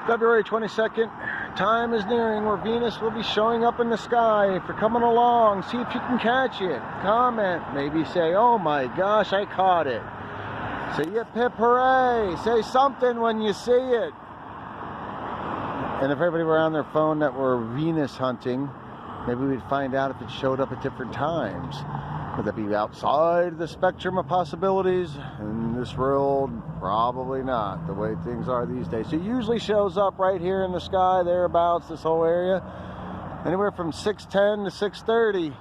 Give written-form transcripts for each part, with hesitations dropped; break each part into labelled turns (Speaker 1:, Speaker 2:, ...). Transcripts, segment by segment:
Speaker 1: February 22nd, time is nearing where Venus will be showing up in the sky. If you're coming along, see if you can catch it. Comment, maybe say, oh my gosh, I caught it. Say yip hip hooray, say something when you see it. And if everybody were on their phone that were Venus hunting, maybe we'd find out if it showed up at different times. Would that be outside the spectrum of possibilities? In this world, probably not, the way things are these days. So it usually shows up right here in the sky, thereabouts, this whole area. Anywhere from 6:10 to 6:30.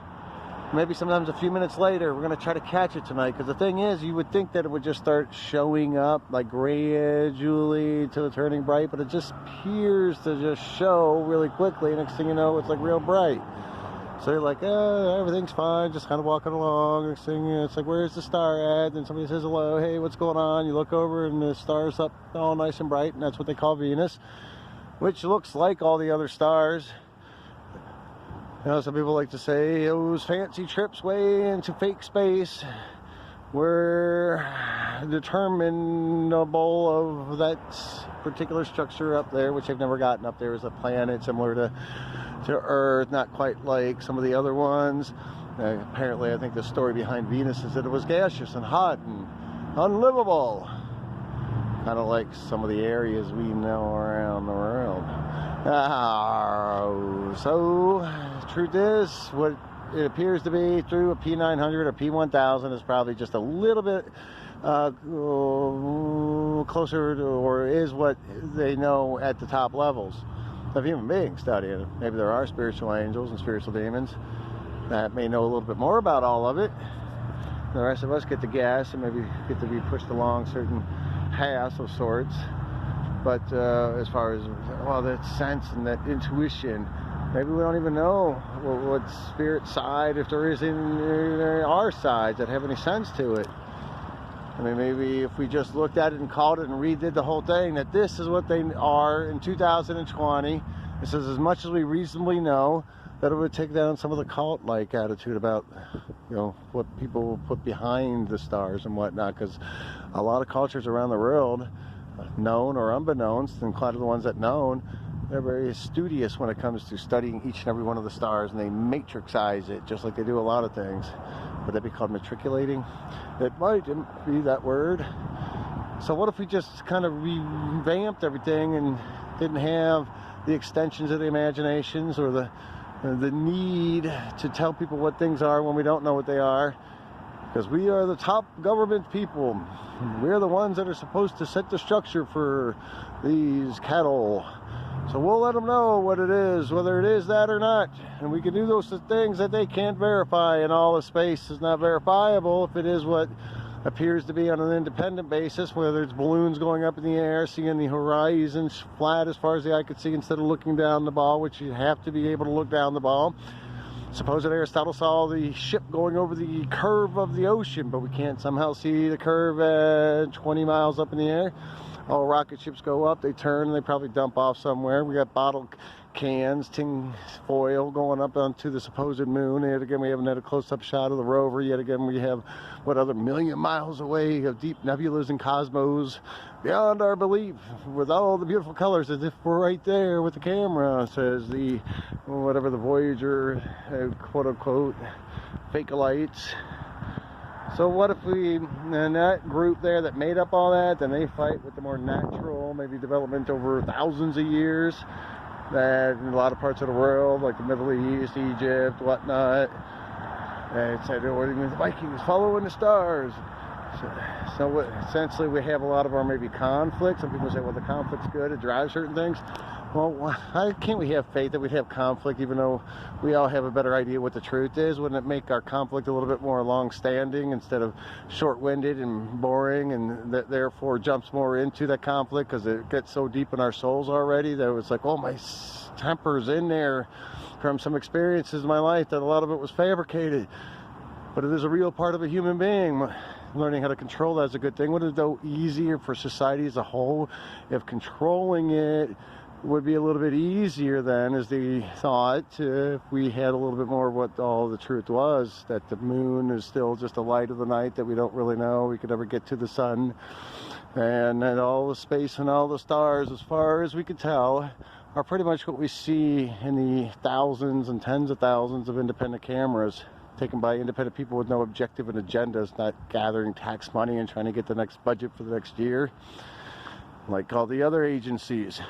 Speaker 1: Maybe sometimes a few minutes later. We're going to try to catch it tonight. Because the thing is, you would think that it would just start showing up like gradually to turning bright. But it just appears to just show really quickly. Next thing you know, it's like real bright. So you're like, everything's fine, just kind of walking along. Next thing, it's like, where's the star at? And somebody says hello, hey, what's going on? You look over and the star's up all nice and bright, and that's what they call Venus, which looks like all the other stars. You know, some people like to say those fancy trips way into fake space were determinable of that particular structure up there, which they've never gotten up there as a planet similar to Earth, not quite like some of the other ones. Apparently, I think the story behind Venus is that it was gaseous and hot and unlivable, kind of like some of the areas we know around the world. So, truth is, what it appears to be through a P900 or P1000 is probably just a little bit closer to, or is what they know at the top levels of human beings studying it. Maybe there are spiritual angels and spiritual demons that may know a little bit more about all of it. The rest of us get to guess and maybe get to be pushed along certain paths of sorts. But as far as, well, that sense and that intuition, maybe we don't even know what spirit side, if there is in our sides that have any sense to it. I mean, maybe if we just looked at it and called it and redid the whole thing, that this is what they are in 2020. It says as much as we reasonably know, that it would take down some of the cult-like attitude about, you know, what people put behind the stars and whatnot. Because a lot of cultures around the world, known or unbeknownst, and a lot of the ones that known, they're very studious when it comes to studying each and every one of the stars, and they matrixize it just like they do a lot of things. Would that be called matriculating? It might be that word. So what if we just kind of revamped everything and didn't have the extensions of the imaginations or the need to tell people what things are when we don't know what they are? Because we are the top government people. We're the ones that are supposed to set the structure for these cattle. So we'll let them know what it is, whether it is that or not. And we can do those things that they can't verify, and all the space is not verifiable if it is what appears to be on an independent basis, whether it's balloons going up in the air, seeing the horizon flat as far as the eye could see instead of looking down the ball, which you have to be able to look down the ball. Suppose that Aristotle saw the ship going over the curve of the ocean, but we can't somehow see the curve at 20 miles up in the air. All rocket ships go up, they turn, they probably dump off somewhere. We got bottle cans, tin foil going up onto the supposed moon. Yet again, we haven't had a close-up shot of the rover. Yet again, we have, what, other million miles away of deep nebulas and cosmos beyond our belief, with all the beautiful colors as if we're right there with the camera, says the, whatever the Voyager, quote-unquote, fake-alites. So what if we, in that group there that made up all that, then they fight with the more natural, maybe development over thousands of years, that in a lot of parts of the world, like the Middle East, Egypt, whatnot, they said, oh, the Vikings following the stars. So essentially we have a lot of our maybe conflict. Some people say, well, the conflict's good, it drives certain things. Well, why can't we have faith that we'd have conflict even though we all have a better idea what the truth is? Wouldn't it make our conflict a little bit more long-standing instead of short-winded and boring, and that therefore jumps more into that conflict because it gets so deep in our souls already that it's like, oh, my temper's in there from some experiences in my life that a lot of it was fabricated. But it is a real part of a human being. Learning how to control that is a good thing. Wouldn't it go easier for society as a whole if controlling it would be a little bit easier then, is the thought, if we had a little bit more of what all the truth was, that the moon is still just a light of the night that we don't really know we could ever get to the sun, And then all the space and all the stars, as far as we could tell, are pretty much what we see in the thousands and tens of thousands of independent cameras taken by independent people with no objective and agendas, not gathering tax money and trying to get the next budget for the next year, like all the other agencies.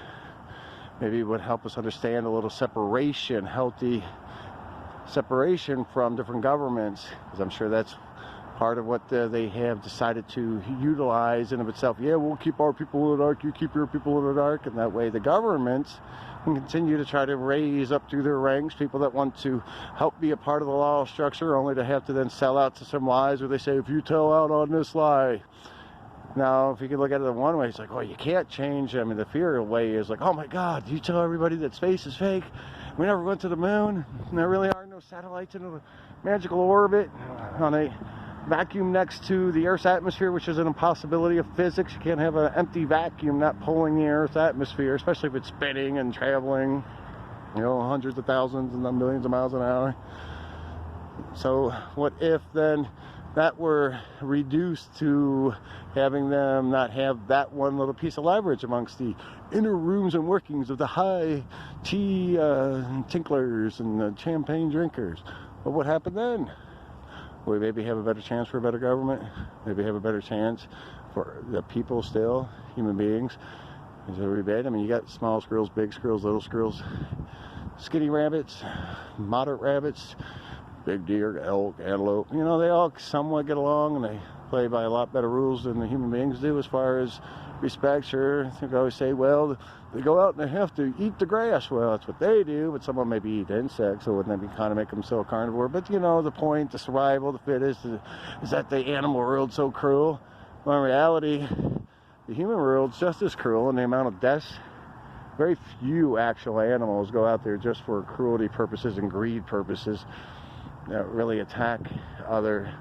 Speaker 1: Maybe it would help us understand a little separation, healthy separation from different governments, because I'm sure that's part of what they have decided to utilize in of itself. Yeah, we'll keep our people in the dark, you keep your people in the dark, and that way the governments can continue to try to raise up through their ranks people that want to help be a part of the law structure, only to have to then sell out to some lies where they say, if you tell out on this lie. Now, if you can look at it in one way, it's like, well, you can't change. I mean, the fear way is like, oh my God, you tell everybody that space is fake. We never went to the moon. And there really are no satellites in a magical orbit on a vacuum next to the Earth's atmosphere, which is an impossibility of physics. You can't have an empty vacuum not pulling the Earth's atmosphere, especially if it's spinning and traveling, you know, hundreds of thousands and then millions of miles an hour. So what if then that were reduced to having them not have that one little piece of leverage amongst the inner rooms and workings of the high tea tinklers and the champagne drinkers? What would happen then? We maybe have a better chance for a better government, maybe have a better chance for the people still, human beings. Is it really bad? I mean, you got small squirrels, big squirrels, little squirrels, skinny rabbits, moderate rabbits, big deer, elk, antelope. You know, they all somewhat get along, and they play by a lot better rules than the human beings do as far as respect. Sure, I think I always say, well, they go out and they have to eat the grass. Well, that's what they do, but some of them maybe eat insects, so wouldn't that be kind of make them so carnivore? But you know, the point, the survival, the fittest, is that the animal world's so cruel. Well, in reality, the human world's just as cruel in the amount of deaths. Very few actual animals go out there just for cruelty purposes and greed purposes that really attack other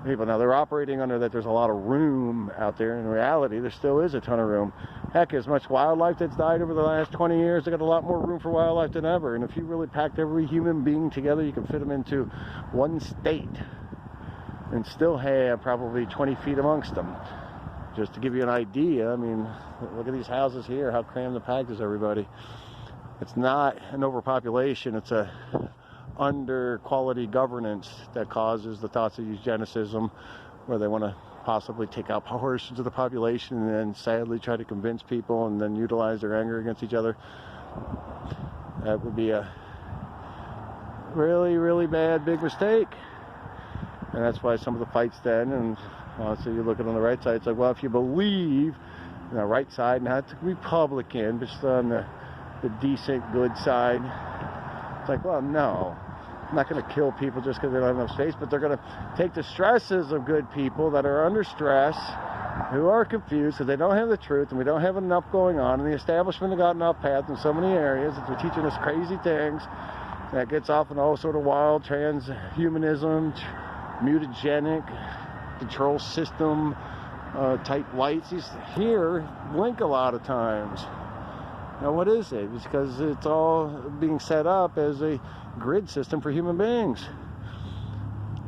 Speaker 1: people. Now, they're operating under that there's a lot of room out there. In reality, there still is a ton of room. Heck, as much wildlife that's died over the last 20 years, they got a lot more room for wildlife than ever. And if you really packed every human being together, you can fit them into one state and still have probably 20 feet amongst them. Just to give you an idea, I mean, look at these houses here, how crammed and packed is everybody. It's not an overpopulation, it's a under quality governance that causes the thoughts of eugenicism, where they want to possibly take out portions of the population and then sadly try to convince people and then utilize their anger against each other. That would be a really, really bad, big mistake. And that's why some of the fights then, and so you look at on the right side, it's like, well, if you believe on the right side, not the Republican, but just on the decent, good side, it's like, well, no. I'm not going to kill people just because they don't have enough space, but they're going to take the stresses of good people that are under stress, who are confused because they don't have the truth, and we don't have enough going on, and the establishment have gotten off path in so many areas that they're teaching us crazy things that gets off in all sort of wild transhumanism, mutagenic, control system type lights. These here blink a lot of times. Now, what is it? It's because it's all being set up as a grid system for human beings.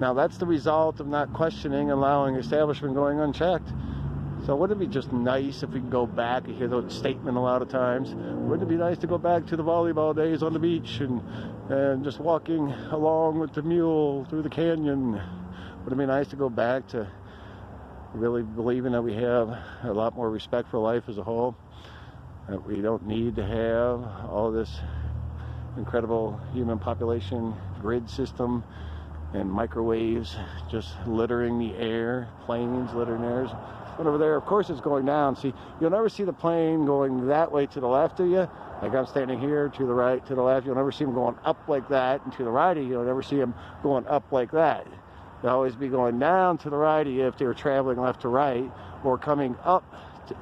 Speaker 1: Now, that's the result of not questioning, allowing establishment going unchecked. So wouldn't it be just nice if we could go back? You hear that statement a lot of times. Wouldn't it be nice to go back to the volleyball days on the beach and just walking along with the mule through the canyon? Would it be nice to go back to really believing that we have a lot more respect for life as a whole? That we don't need to have all this incredible human population grid system and microwaves just littering the air, planes littering air. But over there, of course, it's going down. See, you'll never see the plane going that way to the left of you. Like I'm standing here, to the right, to the left. You'll never see them going up like that, and to the right of you, you'll never see them going up like that. They'll always be going down to the right of you if they're traveling left to right, or coming up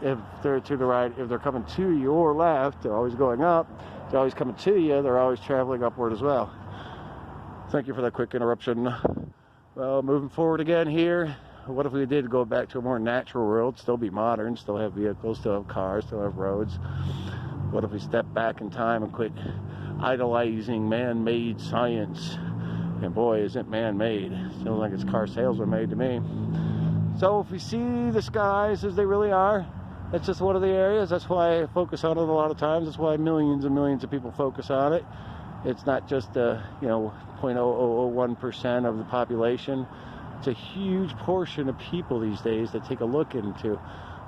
Speaker 1: if they're to the right. If they're coming to you or left, they're always going up. If they're always coming to you, they're always traveling upward as well. Thank you for that quick interruption. Well, moving forward again here, what if we did go back to a more natural world, still be modern, still have vehicles, still have cars, still have roads? What if we step back in time and quit idolizing man-made science? And boy, isn't man-made. Feels like it's car salesman made to me. So if we see the skies as they really are, that's just one of the areas. That's why I focus on it a lot of times. That's why millions and millions of people focus on it. It's not just 0.0001% of the population. It's a huge portion of people these days that take a look into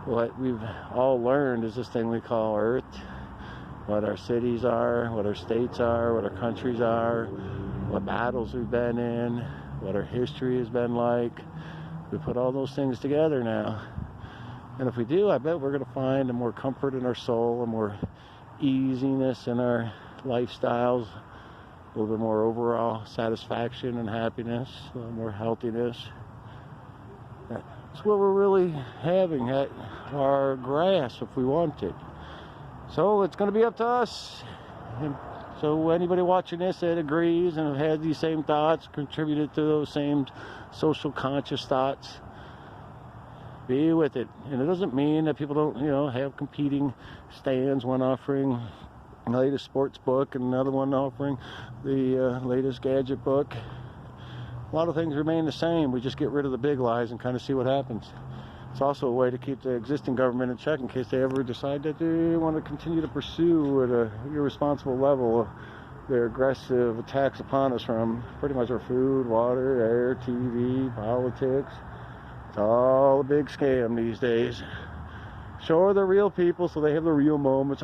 Speaker 1: what we've all learned is this thing we call Earth, what our cities are, what our states are, what our countries are, what battles we've been in, what our history has been like. We put all those things together now. And if we do, I bet we're going to find a more comfort in our soul, a more easiness in our lifestyles, a little bit more overall satisfaction and happiness, a little more healthiness. That's what we're really having at our grasp if we want it. So it's going to be up to us. And so anybody watching this that agrees and have had these same thoughts, contributed to those same social conscious thoughts, be with it. And it doesn't mean that people don't, have competing stands, one offering the latest sports book and another one offering the latest gadget book. A lot of things remain the same. We just get rid of the big lies and kind of see what happens. It's also a way to keep the existing government in check in case they ever decide that they want to continue to pursue at an irresponsible level their aggressive attacks upon us from pretty much our food, water, air, TV, politics. It's all a big scam these days. Sure, they're real people, so they have the real moments.